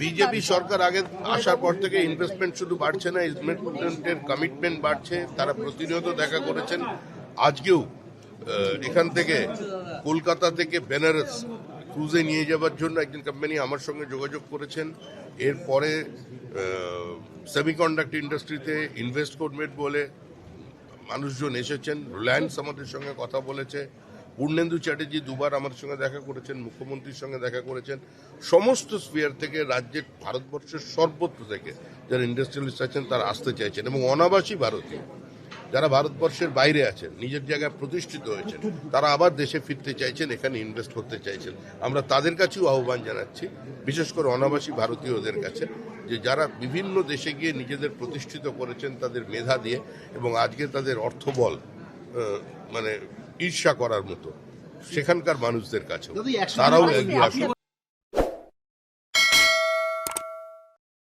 BJP সরকার আগে আসার পর থেকে ইনভেস্টমেন্ট শুধু বাড়ছে না, ইনভেস্টমেন্টের কমিটমেন্ট বাড়ছে। তারা প্রতিনিয়ত দেখা করেছেন। আজকেও এখান থেকে কলকাতা থেকে বেনারস ক্রুজে নিয়ে যাওয়ার জন্য একজন কোম্পানি আমার সঙ্গে যোগাযোগ করেছেন। এরপরে সেমিকন্ডাক্টর ইন্ডাস্ট্রিতে ইনভেস্ট করবেন বলে মানুষজন এসেছেন। রিলায়েন্স আমাদের সঙ্গে কথা বলেছে। পূর্ণেন্দু চ্যাটার্জি দুবার আমাদের সঙ্গে দেখা করেছেন, মুখ্যমন্ত্রীর সঙ্গে দেখা করেছেন। সমস্ত স্ফিয়ার থেকে, রাজ্যের, ভারতবর্ষের সর্বত্র থেকে যারা ইন্ডাস্ট্রিয়ালিস্ট আছেন তারা আসতে চাইছেন, এবং অনাবাসী ভারতীয় যারা ভারতবর্ষের বাইরে আছেন, নিজের জায়গায় প্রতিষ্ঠিত হয়েছেন, তারা আবার দেশে ফিরতে চাইছেন, এখানে ইনভেস্ট করতে চাইছেন। আমরা তাদের কাছেও আহ্বান জানাচ্ছি, বিশেষ করে অনাবাসী ভারতীয়দের কাছে, যে যারা বিভিন্ন দেশে গিয়ে নিজেদের প্রতিষ্ঠিত করেছেন তাদের মেধা দিয়ে, এবং আজকে তাদের অর্থবল মানে ঈর্ষা করার মতো, সেখানকার মানুষদের কাছেও তারাও এগিয়ে আসুন।